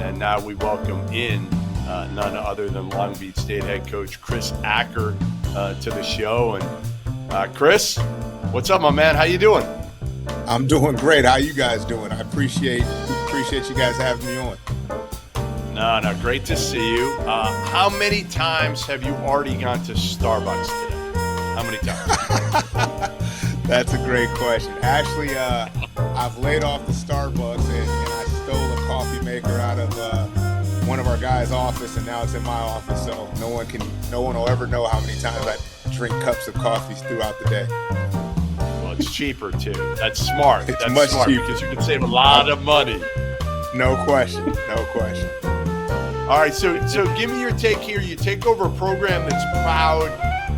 And now we welcome in none other than Long Beach State head coach Chris Acker to the show. And Chris, what's up, my man? How you doing? I'm doing great. How you guys doing? I appreciate you guys having me on. No, great to see you. How many times have you already gone to Starbucks today? How many times? That's a great question. Actually, I've laid off the Starbucks and I stole a coffee maker out of one of our guys' office, and now it's in my office. So no one will ever know how many times I drink cups of coffee throughout the day. Well, it's cheaper too. That's smart. It's That's much smart cheaper because you can save a lot of money. No question. No question. All right, so give me your take here. You take over a program that's proud,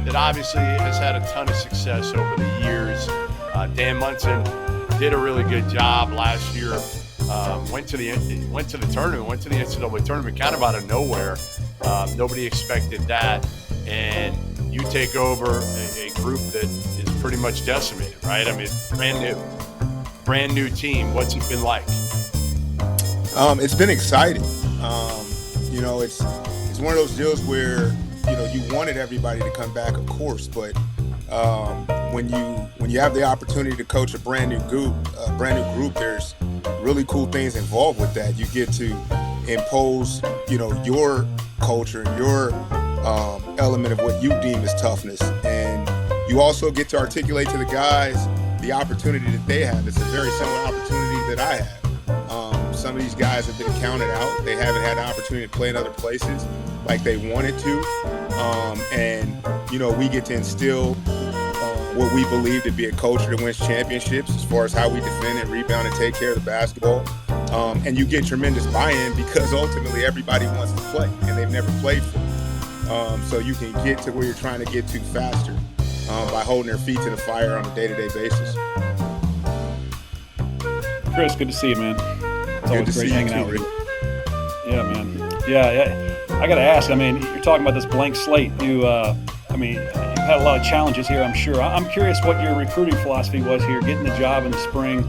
that obviously has had a ton of success over the years. Dan Munson did a really good job last year. Went to the tournament, went to the NCAA tournament, kind of out of nowhere. Nobody expected that, and you take over a group that is pretty much decimated, right? I mean, brand new team. What's it been like? It's been exciting. It's one of those deals where you wanted everybody to come back, of course, but when you have the opportunity to coach a brand new group, there's really cool things involved with that. You get to impose, your culture and your element of what you deem as toughness, and you also get to articulate to the guys the opportunity that they have. It's a very similar opportunity that I have. Some of these guys have been counted out. They haven't had the opportunity to play in other places like they wanted to. We get to instill what we believe to be a culture that wins championships as far as how we defend and rebound and take care of the basketball. And you get tremendous buy-in because ultimately everybody wants to play and they've never played for. So you can get to where you're trying to get to faster by holding their feet to the fire on a day-to-day basis. Chris, good to see you, man. It's always great hanging out with you. Yeah, man. Yeah. I got to ask, you're talking about this blank slate. You've had a lot of challenges here, I'm sure. I'm curious what your recruiting philosophy was here, getting the job in the spring,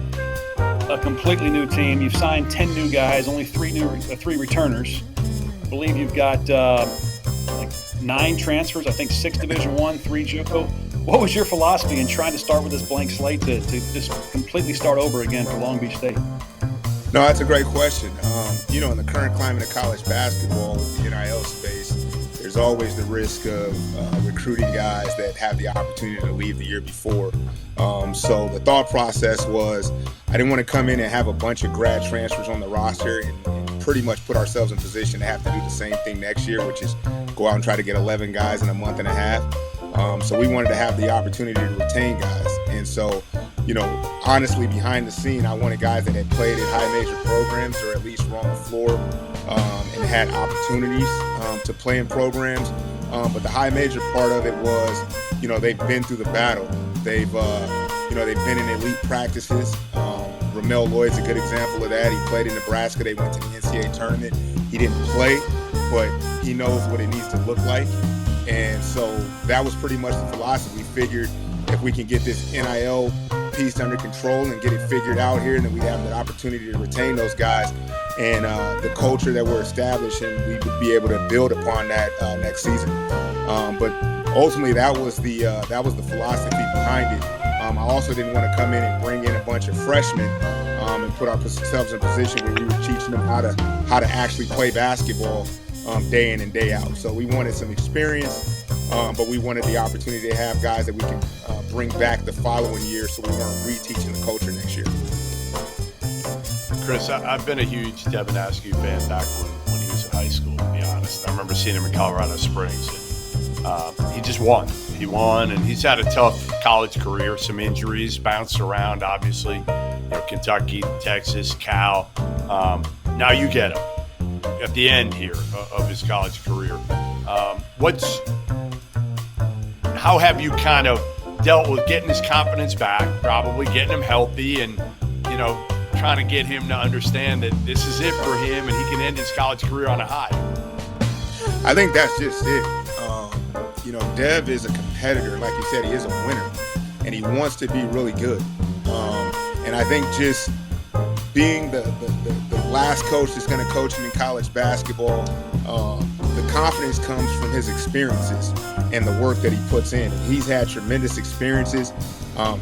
a completely new team. You've signed 10 new guys, only three returners. I believe you've got 9 transfers, I think 6 Division I, 3 JUCO. What was your philosophy in trying to start with this blank slate to just completely start over again for Long Beach State? No, that's a great question. In the current climate of college basketball, with the NIL space, there's always the risk of recruiting guys that have the opportunity to leave the year before. So the thought process was I didn't want to come in and have a bunch of grad transfers on the roster and pretty much put ourselves in position to have to do the same thing next year, which is go out and try to get 11 guys in a month and a half. So we wanted to have the opportunity to retain guys. And so, honestly, behind the scene, I wanted guys that had played at high major programs or at least were on the floor and had opportunities to play in programs. But the high major part of it was, they've been through the battle. They've been in elite practices. Ramel Lloyd's a good example of that. He played in Nebraska. They went to the NCAA tournament. He didn't play, but he knows what it needs to look like. And so that was pretty much the philosophy. We figured if we can get this NIL piece under control and get it figured out here, then we have the opportunity to retain those guys. And the culture that we're establishing, we would be able to build upon that next season. But ultimately, that was the philosophy behind it. I also didn't want to come in and bring in a bunch of freshmen and put ourselves in a position where we were teaching them how to actually play basketball day in and day out. So we wanted some experience, but we wanted the opportunity to have guys that we can bring back the following year so we weren't reteaching the culture next year. Chris, I've been a huge Devin Askew fan back when he was in high school, to be honest. I remember seeing him in Colorado Springs, and he just won. He won, and he's had a tough college career, some injuries, bounced around, obviously. Kentucky, Texas, Cal. Now you get him at the end here of his college career. How have you kind of dealt with getting his confidence back, probably getting him healthy, and trying to get him to understand that this is it for him and he can end his college career on a high? I think that's just it. Dev is a competitor. Like you said, he is a winner, and he wants to be really good. And I think just being the last coach that's going to coach him in college basketball. The confidence comes from his experiences and the work that he puts in. He's had tremendous experiences.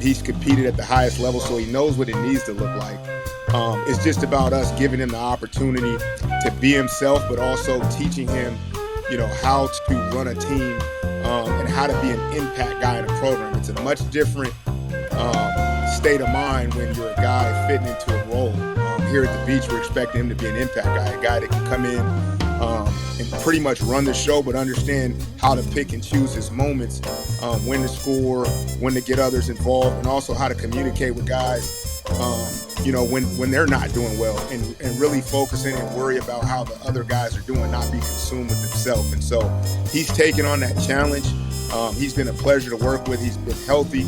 He's competed at the highest level, so he knows what it needs to look like. It's just about us giving him the opportunity to be himself, but also teaching him, how to run a team and how to be an impact guy in a program. It's a much different state of mind when you're a guy fitting into a role. Here at the beach, we're expecting him to be an impact guy, a guy that can come in and pretty much run the show, but understand how to pick and choose his moments, when to score, when to get others involved, and also how to communicate with guys, when they're not doing well, and really focusing and worry about how the other guys are doing, not be consumed with himself. And so he's taken on that challenge. He's been a pleasure to work with. He's been healthy.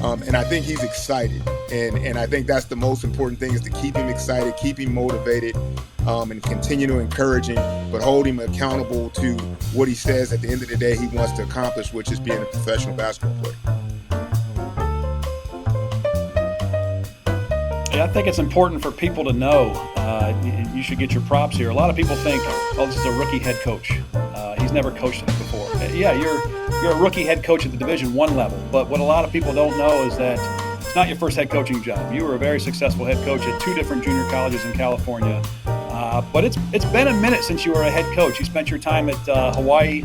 And I think he's excited. And I think that's the most important thing, is to keep him excited, keep him motivated, and continue to encourage him, but hold him accountable to what he says at the end of the day he wants to accomplish, which is being a professional basketball player. Yeah, I think it's important for people to know. You should get your props here. A lot of people think, oh, this is a rookie head coach. He's never coached before. Yeah, you're a rookie head coach at the Division I level, but what a lot of people don't know is that it's not your first head coaching job. You were a very successful head coach at 2 different junior colleges in California, but it's been a minute since you were a head coach. You spent your time at Hawaii,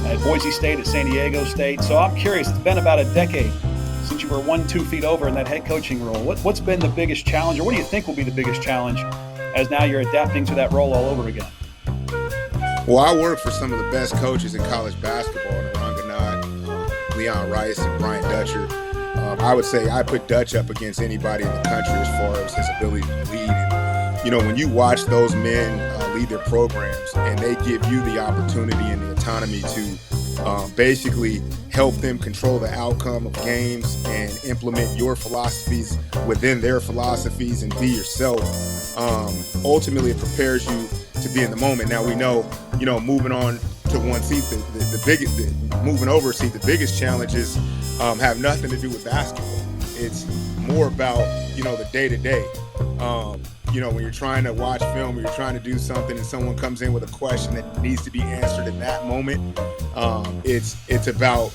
at Boise State, at San Diego State. So I'm curious, it's been about a decade since you were 1-2 feet over in that head coaching role. What's been the biggest challenge, or what do you think will be the biggest challenge as now you're adapting to that role all over again? Well, I work for some of the best coaches in college basketball, Ron Gannett, Leon Rice, and Brian Dutcher. I would say I put Dutch up against anybody in the country as far as his ability to lead. And, when you watch those men lead their programs, and they give you the opportunity and the autonomy to basically help them control the outcome of games and implement your philosophies within their philosophies and be yourself, ultimately it prepares you to be in the moment. Now we know, moving on to one seat, moving over a seat, the biggest challenges have nothing to do with basketball. It's more about, the day-to-day. When you're trying to watch film or you're trying to do something and someone comes in with a question that needs to be answered in that moment, it's about,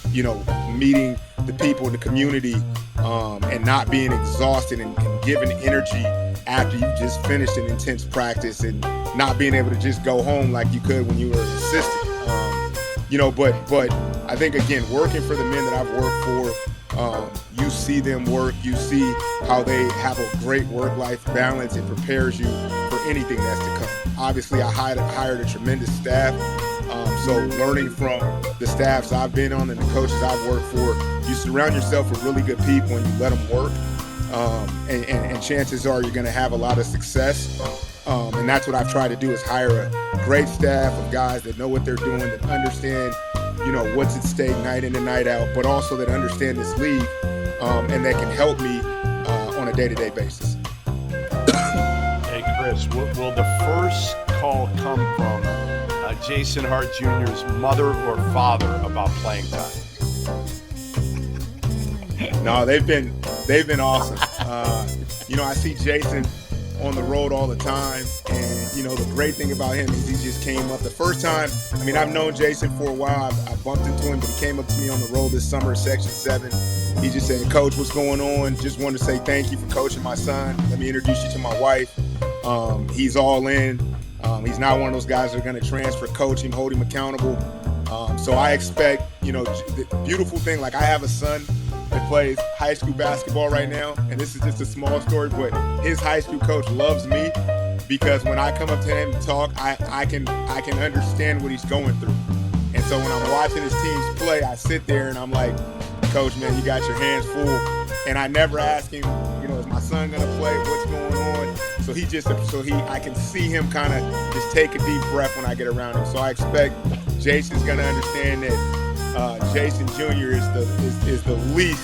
meeting the people in the community and not being exhausted and giving energy after you just finished an intense practice, and not being able to just go home like you could when you were an assistant. But I think, again, working for the men that I've worked for, you see them work, you see how they have a great work-life balance. It prepares you for anything that's to come. Obviously, I hired a tremendous staff. So learning from the staffs I've been on and the coaches I've worked for, you surround yourself with really good people and you let them work. And chances are you're going to have a lot of success. And that's what I've tried to do, is hire a great staff of guys that know what they're doing, that understand, what's at stake night in and night out, but also that understand this league and that can help me on a day-to-day basis. Hey, Chris, will the first call come from Jason Hart Jr.'s mother or father about playing time? No, they've been awesome. I see Jason on the road all the time, and the great thing about him is he just came up the first time. I've known Jason for a while. I bumped into him, but he came up to me on the road this summer at Section 7. He just said, "Coach, what's going on? Just wanted to say thank you for coaching my son. Let me introduce you to my wife." He's all in. He's not one of those guys that are going to transfer, coach him, hold him accountable. So I expect, the beautiful thing, like I have a son that plays high school basketball right now, and this is just a small story, but his high school coach loves me because when I come up to him and talk, I can understand what he's going through. And so when I'm watching his teams play, I sit there and I'm like, "Coach, man, you got your hands full." And I never ask him, is my son gonna play? What's going on? So I can see him kind of just take a deep breath when I get around him. So I expect Jason's gonna understand that Jason Jr. is the least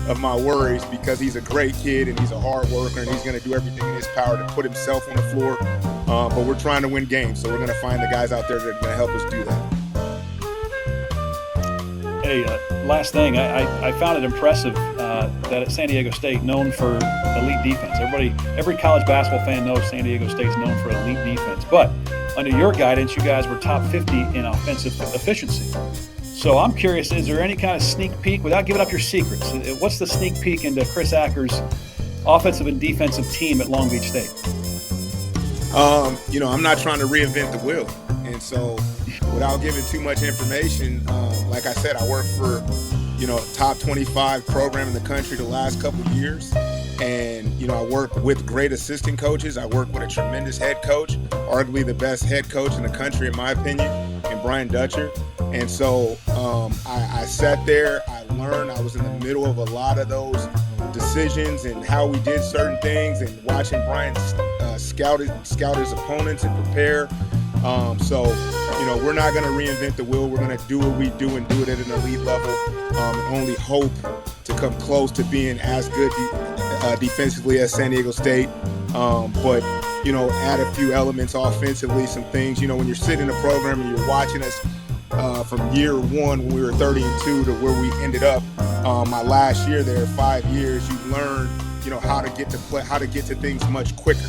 of my worries, because he's a great kid and he's a hard worker and he's going to do everything in his power to put himself on the floor. But we're trying to win games, so we're going to find the guys out there that are going to help us do that. Hey, last thing, I found it impressive that at San Diego State, known for elite defense. Every college basketball fan knows San Diego State's known for elite defense. But under your guidance, you guys were top 50 in offensive efficiency. So I'm curious, is there any kind of sneak peek, without giving up your secrets, what's the sneak peek into Chris Acker's offensive and defensive team at Long Beach State? I'm not trying to reinvent the wheel. And so without giving too much information, like I said, I work for, top 25 program in the country the last couple of years. And, I work with great assistant coaches. I work with a tremendous head coach, arguably the best head coach in the country, in my opinion, and Brian Dutcher. And so I sat there, I learned, I was in the middle of a lot of those decisions and how we did certain things and watching Brian scout his opponents and prepare. We're not going to reinvent the wheel. We're going to do what we do and do it at an elite level, and only hope to come close to being as good defensively as San Diego State. But add a few elements offensively, some things. When you're sitting in a program and you're watching us from year one when we were 30-2 to where we ended up my last year there, 5 years, you learn how to get to things much quicker.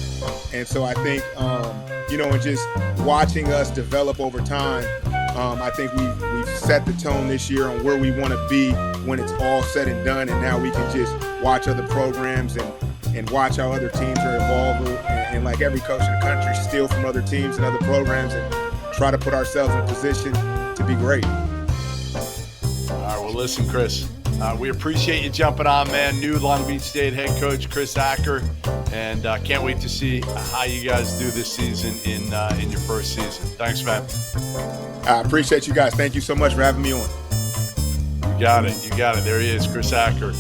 And so I think and just watching us develop over time, I think we've set the tone this year on where we want to be when it's all said and done, and now we can just watch other programs and watch how other teams are evolving, and like every coach in the country, steal from other teams and other programs and try to put ourselves in a position to be great. All right, well, listen, Chris, we appreciate you jumping on, man. New Long Beach State head coach Chris Acker, and can't wait to see how you guys do this season in your first season. Thanks, man. I appreciate you guys. Thank you so much for having me on. You got it. There he is, Chris Acker.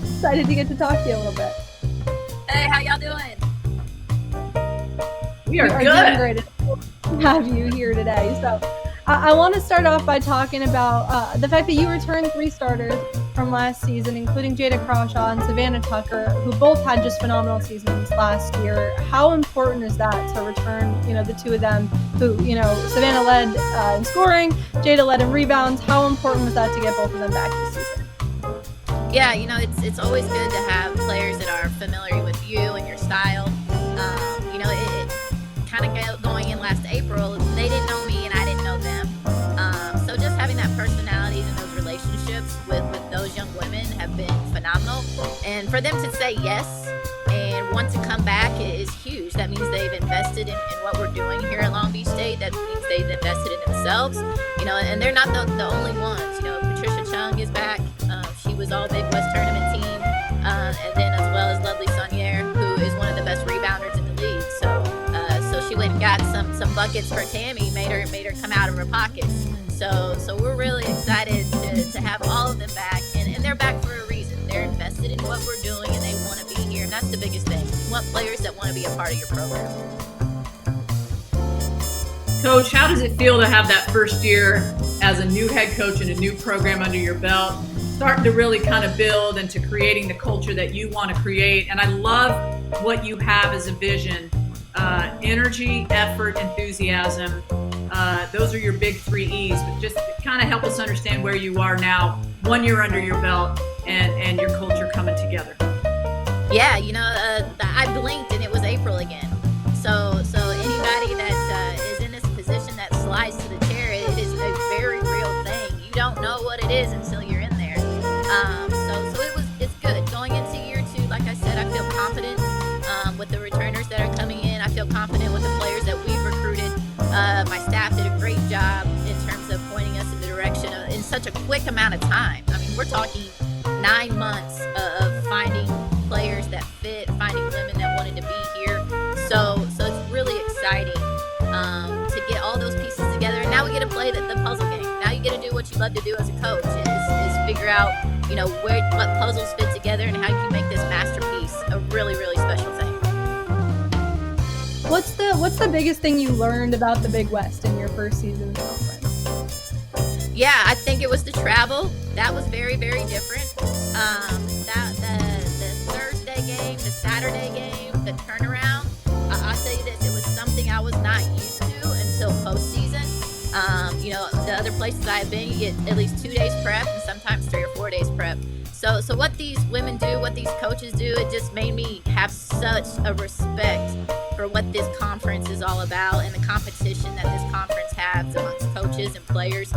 Excited to get to talk to you a little bit. Hey, how y'all doing? We are doing great to have you here today. So I want to start off by talking about the fact that you returned 3 starters from last season, including Jada Crawshaw and Savannah Tucker, who both had just phenomenal seasons last year. How important is that to return, the two of them who, Savannah led in scoring, Jada led in rebounds. How important was that to get both of them back this season? Yeah, it's always good to have players that are familiar with you and your style. It kind of going in last April, they didn't know me and I didn't know them. So just having that personality and those relationships with those young women have been phenomenal. And for them to say yes and want to come back is huge. That means they've invested in what we're doing here at Long Beach State. That means they've invested in themselves, and they're not the only ones. Patricia Chung is back. She was all Big West tournament team. And then as well as Lovely Sonier, who is one of the best rebounders in the league. So she went and got some buckets for Tammy, made her come out of her pockets. So we're really excited to have all of them back, and they're back for a reason. They're invested in what we're doing, and they want to be here, and that's the biggest thing. You want players that want to be a part of your program. Coach, how does it feel to have that first year as a new head coach and a new program under your belt, starting to really kind of build into creating the culture that you want to create? And I love what you have as a vision. Energy, effort, enthusiasm. Those are your big 3 E's, but just kind of help us understand where you are now, 1 year under your belt, and your culture coming together. Yeah, I blinked and it was April again. So anybody that is in this position that slides to the chair, it is a very real thing. You don't know what it is until you're in there. It's good. Going into year 2, like I said, I feel confident with the returners that are coming in. I feel confident with the players that we've recruited. My staff did a great job in terms of pointing us in the direction in such a quick amount of time. I mean, we're talking 9 months of finding players that fit, finding women that wanted to be here. So it's really exciting to get all those pieces together. And now we get to play the puzzle game. Now you get to do what you love to do as a coach is figure out, what puzzles fit together and how you can make this masterpiece a really, really special thing. What's the biggest thing you learned about the Big West in your first season of the conference? Yeah, I think it was the travel. That was very, very different. The Thursday game, the Saturday game, the turnaround. I'll tell you this, it was something I was not used to until postseason. The other places I have been, you get at least 2 days prep and sometimes 3 or 4 days prep. So what these women do, what these coaches do, it just made me have such a respect for what this conference is all about and the competition that this conference has amongst coaches and players.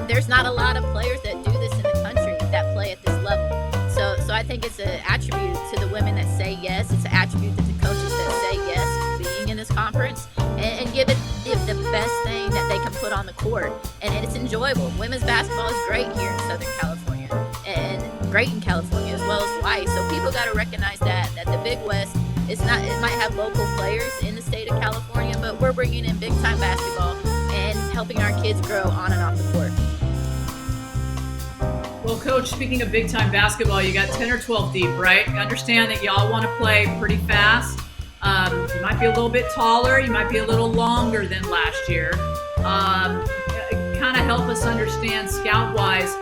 There's not a lot of players that do this in the country that play at this level. So I think it's an attribute to the women that say yes. It's an attribute to the coaches that say yes to being in this conference and give it the best thing that they can put on the court. And it's enjoyable. Women's basketball is great here in Southern California and great in California as well as Hawaii. So people got to recognize that the Big West, it might have local players in the state of California, but we're bringing in big time basketball and helping our kids grow on and off the court. Well, Coach, speaking of big time basketball, you got 10 or 12 deep, right? You understand that y'all want to play pretty fast. You might be a little bit taller. You might be a little longer than last year. Kind of help us understand scout-wise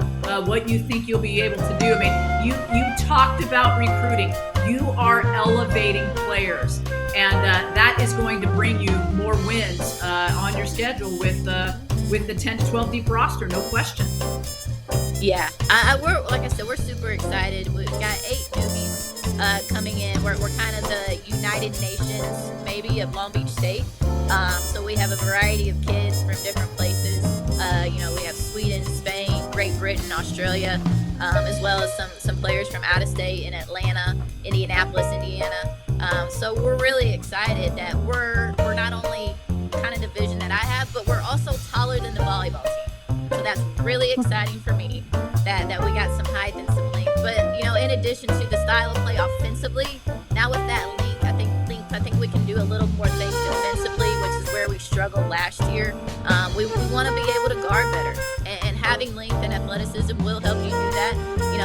what you think you'll be able to do. I mean, you talked about recruiting. You are elevating players, and that is going to bring you more wins on your schedule with the 10 to 12 deep roster, no question. Yeah, we're like I said, we're super excited. We've got 8 newbies coming in. We're kind of the United Nations, maybe, of Long Beach State. So we have a variety of kids from different places. We have Sweden, Spain, Great Britain, Australia, as well as some players from out of state in Atlanta, Indianapolis, Indiana. So we're really excited that we're not only kind of division that I have, but we're also taller than the volleyball team. So that's really exciting for me that we got some height and some length. But in addition to the style of play offensively, now with that length, I think we can do a little more things defensively, which is where we struggled last year. We want to be able to guard better, and having length and athleticism will help you do that.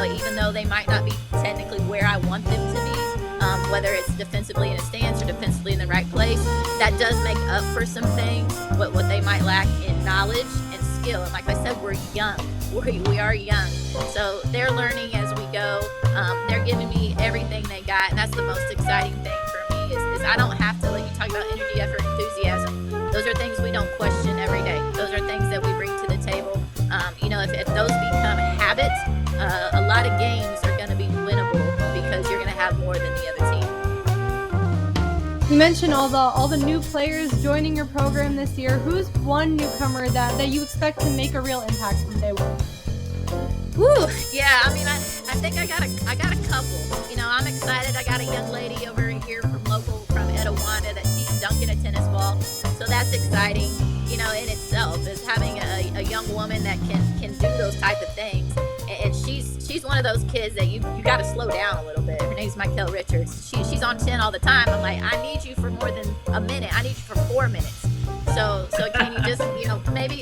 Even though they might not be technically where I want them to be, whether it's defensively in a stance or defensively in the right place, that does make up for some things, what they might lack in knowledge and skill. And like I said, we're young. We are young. So they're learning as we go. They're giving me everything they got, and that's the most exciting thing for me is I don't have to, like you talk about energy, effort, enthusiasm. Those are things we don't question every day. Those are things that we bring to the table. If those become habits, a lot of games are going to be winnable because you're going to have more than the other team. You mentioned all the new players joining your program this year. Who's one newcomer that you expect to make a real impact from day one? Woo, yeah. I mean, I think I got a couple. I'm excited. I got a young lady over here from Etijuana that she's dunking a tennis ball, so that's exciting. In itself is having a young woman that can do those type of things, and she's one of those kids that you got to slow down a little bit. Her name's Michael Richards. She's on 10 all the time. I'm like, I need you for more than a minute. I need you for 4 minutes. So can you just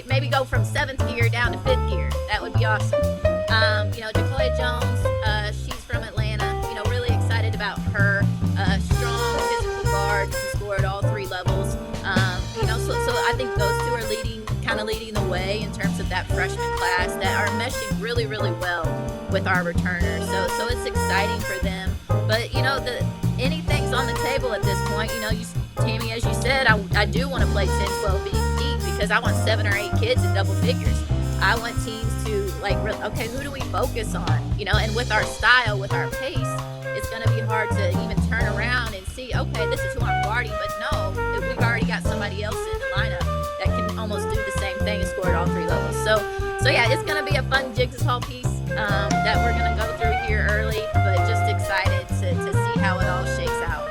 maybe go from 7th gear down to 5th gear? That would be awesome. Jacoya Jones, she's from Atlanta. Really excited about her. Strong physical guard, can score at all 3 levels. So I think those two are leading the way in terms of that freshman class that are meshing really, really well with our returners. So it's exciting for them. But anything's on the table at this point. Tammy, as you said, I do want to play 10, 12 deep because I want 7 or 8 kids in double figures. I want teams to okay, who do we focus on? And with our style, with our pace, it's going to be hard to even turn around and see, okay, this is who I'm guarding, but no, we've already got somebody else in the lineup that can almost do the same thing and score at all 3 levels. So yeah, it's going to be a fun jigsaw piece that we're going to go through here early, but just excited to see how it all shakes out.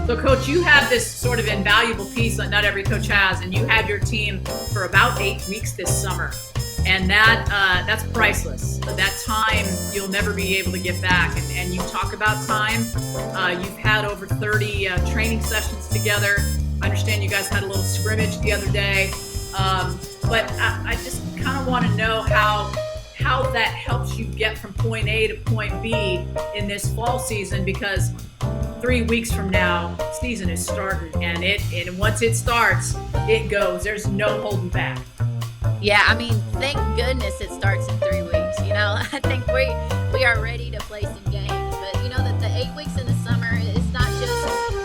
So, Coach, you have this sort of invaluable piece that not every coach has, and you had your team for about 8 weeks this summer, and that's priceless. That time you'll never be able to get back. And you talk about time. You've had over 30 training sessions together. I understand you guys had a little scrimmage the other day, but I just kind of want to know how that helps you get from point A to point B in this fall season, because 3 weeks from now, season is starting, and once it starts, it goes. There's no holding back. Yeah, I mean, thank goodness it starts in 3 weeks. I think we are ready to play some games, but that the 8 weeks in the summer is not just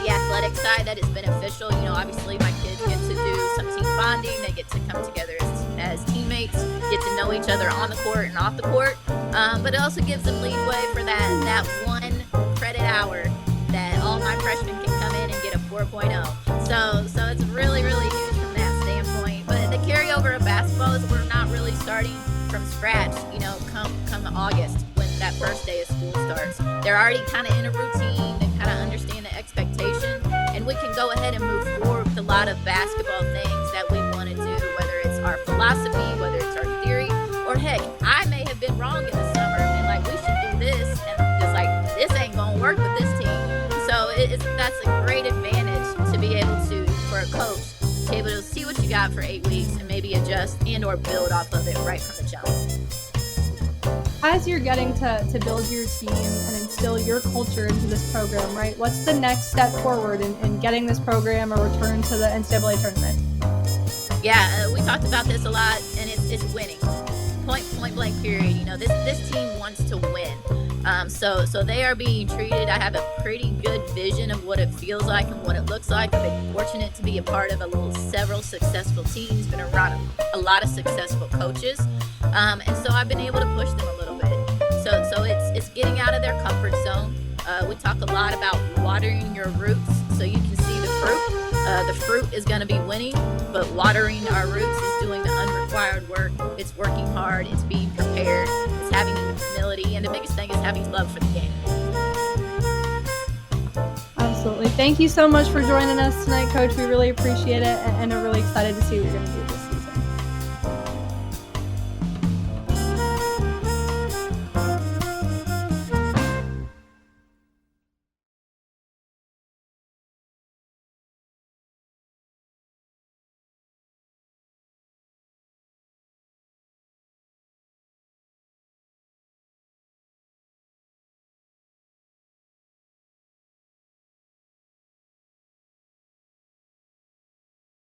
the athletic side that is beneficial. Obviously my kids get to do some team bonding. They get to come together as teammates, get to know each other on the court and off the court. But it also gives them leeway for that one credit hour that all my freshmen can come in and get a 4.0. So it's really, really huge from that standpoint. But the carryover of basketball is we're not really starting from scratch, come August when that first day of school starts. They're already kind of in a routine. They kind of understand the expectation. And we can go ahead and move forward with a lot of basketball things that we want to do, whether it's our philosophy, whether it's our theory, or heck, I may have been wrong in the summer and like, we should do this. And just like, this ain't going to work with this team. So that's a great advantage to be able to, for a coach, to be able to see what you got for 8 weeks and maybe adjust and or build off of it right from the jump. As you're getting to build your team and instill your culture into this program, right, what's the next step forward in getting this program a return to the NCAA tournament? Yeah, we talked about this a lot, and it's winning. Point blank period. This team wants to win. So they are being treated. I have a pretty good vision of what it feels like and what it looks like. I've been fortunate to be a part of several successful teams, been around a lot of successful coaches, and so I've been able to push them a little bit. So it's getting out of their comfort zone. We talk a lot about watering your roots so you can see the fruit. The fruit is going to be winning, but watering our roots is doing the unrequired work. It's working hard. It's being prepared. It's having humility. And the biggest thing is having love for the game. Absolutely. Thank you so much for joining us tonight, Coach. We really appreciate it and are really excited to see what you're going to do this